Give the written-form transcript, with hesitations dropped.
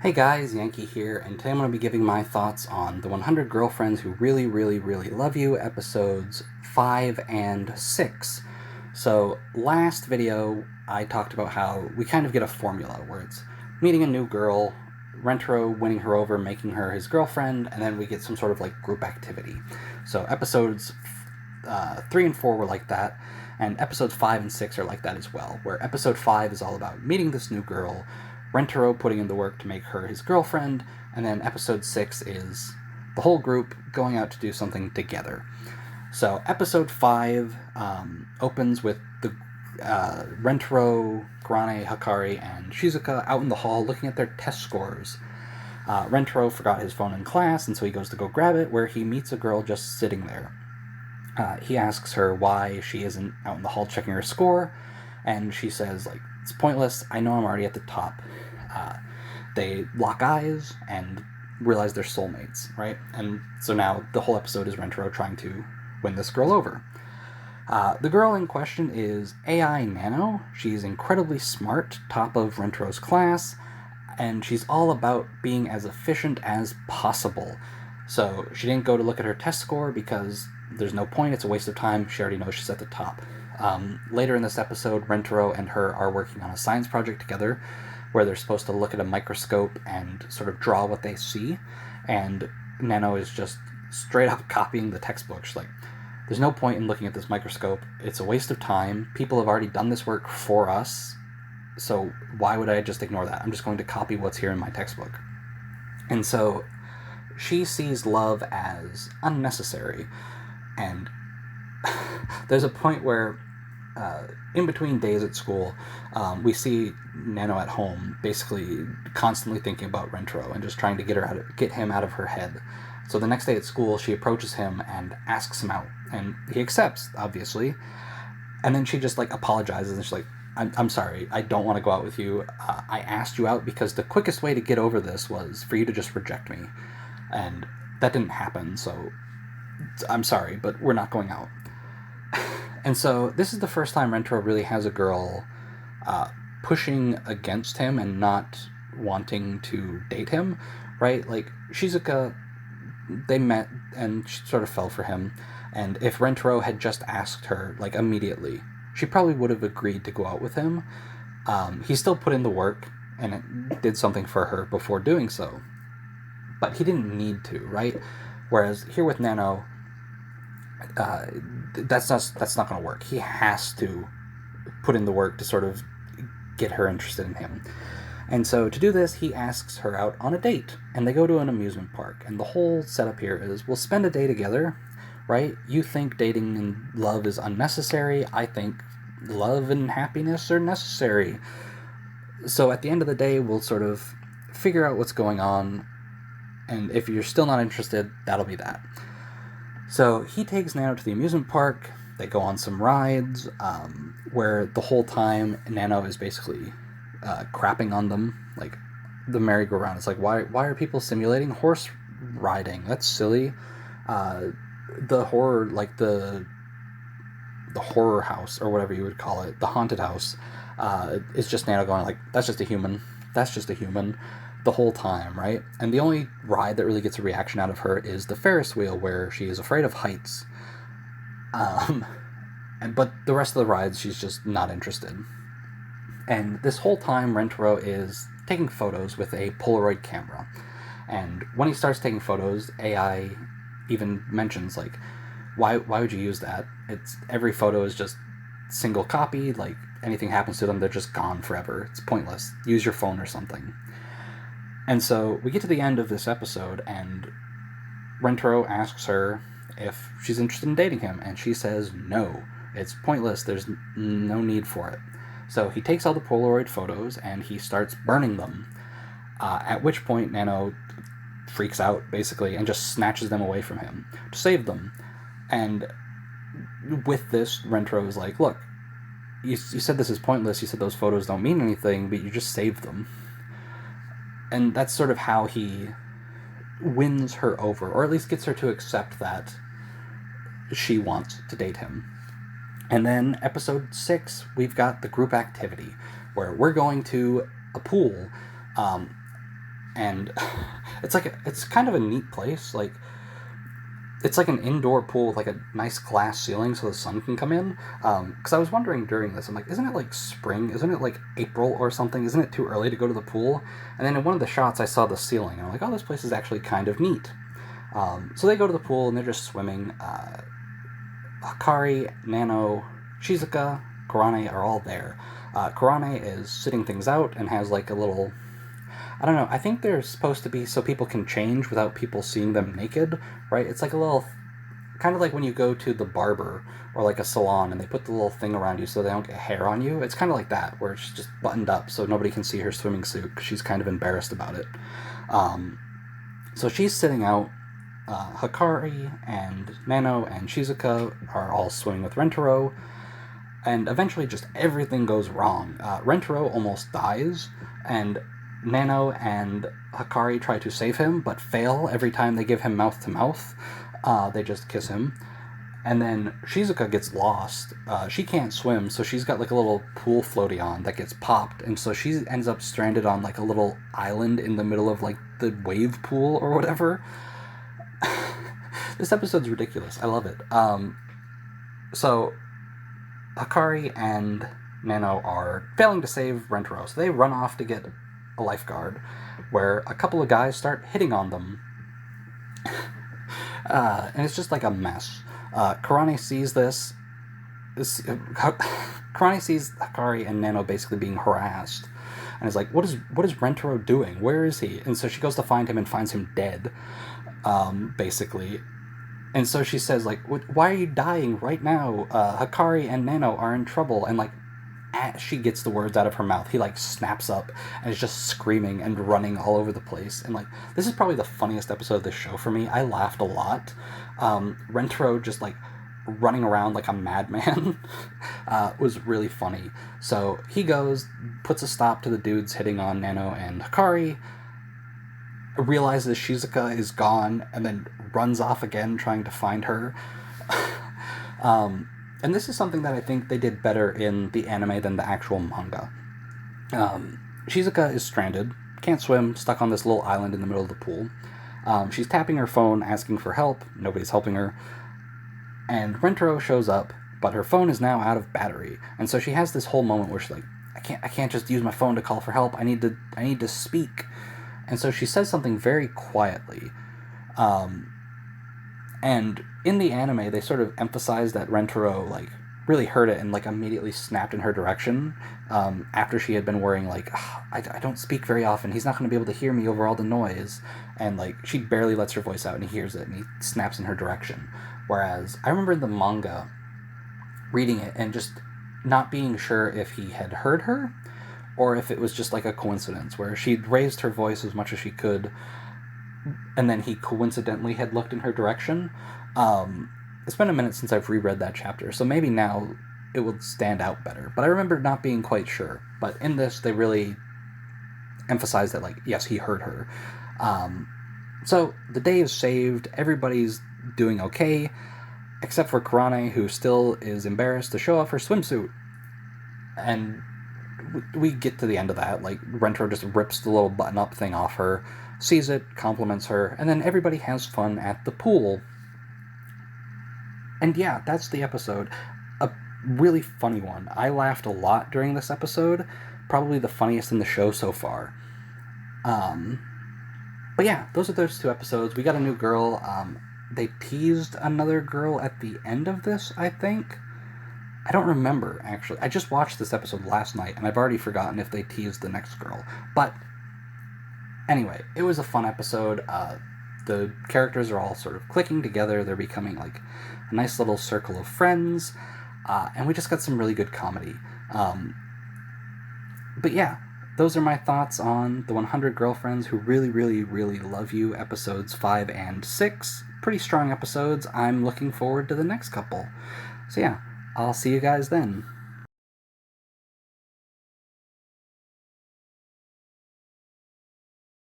Hey guys, Yankee here, and today I'm going to be giving my thoughts on the 100 Girlfriends Who Really, Really, Really Love You, episodes 5 and 6. So, last video, I talked about how we kind of get a formula where it's meeting a new girl, Rentaro winning her over, making her his girlfriend, and then we get some sort of like group activity. So, episodes 3 and 4 were like that, and episodes 5 and 6 are like that as well, where episode 5 is all about meeting this new girl, Rentaro putting in the work to make her his girlfriend, and then episode 6 is the whole group going out to do something together. So episode 5 opens with the Rentaro, Kurane, Hakari, and Shizuka out in the hall looking at their test scores. Rentaro forgot his phone in class, and so he goes to go grab it, where he meets a girl just sitting there. He asks her why she isn't out in the hall checking her score, and she says, like, it's pointless, I know I'm already at the top. They lock eyes and realize they're soulmates, right? And so now the whole episode is Rentaro trying to win this girl over. The girl in question is AI Nano. She's incredibly smart, top of Rentaro's class, and she's all about being as efficient as possible. So she didn't go to look at her test score because there's no point, it's a waste of time, she already knows she's at the top. Later in this episode, Rentaro and her are working on a science project together where they're supposed to look at a microscope and sort of draw what they see, and Nano is just straight up copying the textbook. She's like, there's no point in looking at this microscope, it's a waste of time, people have already done this work for us, so why would I just ignore that? I'm just going to copy what's here in my textbook. And so she sees love as unnecessary, and there's a point where in between days at school, we see Nano at home, basically constantly thinking about Rentaro and just trying to get him out of her head. So the next day at school, she approaches him and asks him out, and he accepts, obviously. And then she just like apologizes, and she's like, I'm sorry, I don't want to go out with you. I asked you out because the quickest way to get over this was for you to just reject me, and that didn't happen. So I'm sorry, but we're not going out. And so this is the first time Rentaro really has a girl pushing against him and not wanting to date him, right? Like, Shizuka, they met and she sort of fell for him. And if Rentaro had just asked her, like, immediately, she probably would have agreed to go out with him. He still put in the work and it did something for her before doing so. But he didn't need to, right? Whereas here with Nano, that's not going to work. He has to put in the work to sort of get her interested in him. And so to do this, he asks her out on a date, and they go to an amusement park. And the whole setup here is, we'll spend a day together, right? You think dating and love is unnecessary. I think love and happiness are necessary. So at the end of the day, we'll sort of figure out what's going on, and if you're still not interested, that'll be that. So he takes Nano to the amusement park. They go on some rides, where the whole time Nano is basically crapping on them. Like, the merry-go-round. It's like, why are people simulating horse riding? That's silly. The horror, like the horror house, or whatever you would call it, the haunted house, is just Nano going like, that's just a human. That's just a human. The whole time, right? And the only ride that really gets a reaction out of her is the Ferris wheel, where she is afraid of heights. But the rest of the rides, she's just not interested. And this whole time, Rentaro is taking photos with a Polaroid camera. And when he starts taking photos, AI even mentions, like, why would you use that? It's every photo is just single copy. Like, anything happens to them, they're just gone forever. It's pointless. Use your phone or something. And so we get to the end of this episode, and Rentaro asks her if she's interested in dating him, and she says no. It's pointless. There's no need for it. So he takes all the Polaroid photos, and he starts burning them, at which point Nano freaks out, basically, and just snatches them away from him to save them. And with this, Rentaro is like, look, you said this is pointless, you said those photos don't mean anything, but you just saved them. And that's sort of how he wins her over, or at least gets her to accept that she wants to date him. And then episode 6, we've got the group activity, where we're going to a pool. and it's kind of a neat place. Like, it's like an indoor pool with like a nice glass ceiling so the sun can come in. Because I was wondering during this, I'm like, isn't it like spring? Isn't it like April or something? Isn't it too early to go to the pool? And then in one of the shots, I saw the ceiling, and I'm like, oh, this place is actually kind of neat. So they go to the pool and they're just swimming. Hikari, Nano, Shizuka, Kurane are all there. Kurane is sitting things out and has like a little, I don't know, I think they're supposed to be so people can change without people seeing them naked, right? It's like a little, kind of like when you go to the barber or like a salon and they put the little thing around you so they don't get hair on you. It's kind of like that, where it's just buttoned up so nobody can see her swimming suit because she's kind of embarrassed about it. So she's sitting out. Hikari and Nano and Shizuka are all swimming with Rentaro, and eventually just everything goes wrong. Rentaro almost dies, and Nano and Hikari try to save him, but fail every time they give him mouth-to-mouth. They just kiss him. And then Shizuka gets lost. She can't swim, so she's got like a little pool floaty on that gets popped, and so she ends up stranded on like a little island in the middle of like the wave pool or whatever. This episode's ridiculous. I love it. So Hikari and Nano are failing to save Rentaro, so they run off to get a lifeguard, where a couple of guys start hitting on them. And it's just like a mess. Kurane sees this. Kurane sees Hikari and Nano basically being harassed, and is like, what is Rentaro doing? Where is he? And so she goes to find him and finds him dead, basically. And so she says, like, why are you dying right now? Hikari and Nano are in trouble. And, like, as she gets the words out of her mouth, he, like, snaps up and is just screaming and running all over the place. And, like, this is probably the funniest episode of this show for me. I laughed a lot. Rentaro just, like, running around like a madman was really funny. So he goes, puts a stop to the dudes hitting on Nano and Hikari, realizes Shizuka is gone, and then runs off again trying to find her. And this is something that I think they did better in the anime than the actual manga. Shizuka is stranded, can't swim, stuck on this little island in the middle of the pool. She's tapping her phone, asking for help. Nobody's helping her. And Rentaro shows up, but her phone is now out of battery. And so she has this whole moment where she's like, I can't just use my phone to call for help. I need to speak. And so she says something very quietly. And in the anime, they sort of emphasize that Rentaro, like, really heard it and, like, immediately snapped in her direction, after she had been worrying, like, I don't speak very often, he's not going to be able to hear me over all the noise, and, like, she barely lets her voice out, and he hears it, and he snaps in her direction. Whereas, I remember in the manga, reading it, and just not being sure if he had heard her, or if it was just, like, a coincidence, where she'd raised her voice as much as she could, and then he coincidentally had looked in her direction. It's been a minute since I've reread that chapter, so maybe now it would stand out better. But I remember not being quite sure. But in this, they really emphasized that, like, yes, he heard her. So the day is saved. Everybody's doing okay, except for Kurane, who still is embarrassed to show off her swimsuit. And we get to the end of that. Like, Rentaro just rips the little button-up thing off her, sees it, compliments her, and then everybody has fun at the pool. And yeah, that's the episode. A really funny one. I laughed a lot during this episode. Probably the funniest in the show so far. But yeah, those are those two episodes. We got a new girl. They teased another girl at the end of this, I think. I don't remember, actually. I just watched this episode last night, and I've already forgotten if they teased the next girl. But anyway, it was a fun episode. The characters are all sort of clicking together. They're becoming, like, a nice little circle of friends. And we just got some really good comedy. But yeah, those are my thoughts on the 100 Girlfriends Who Really, Really, Really Love You, episodes 5 and 6. Pretty strong episodes. I'm looking forward to the next couple. So yeah, I'll see you guys then.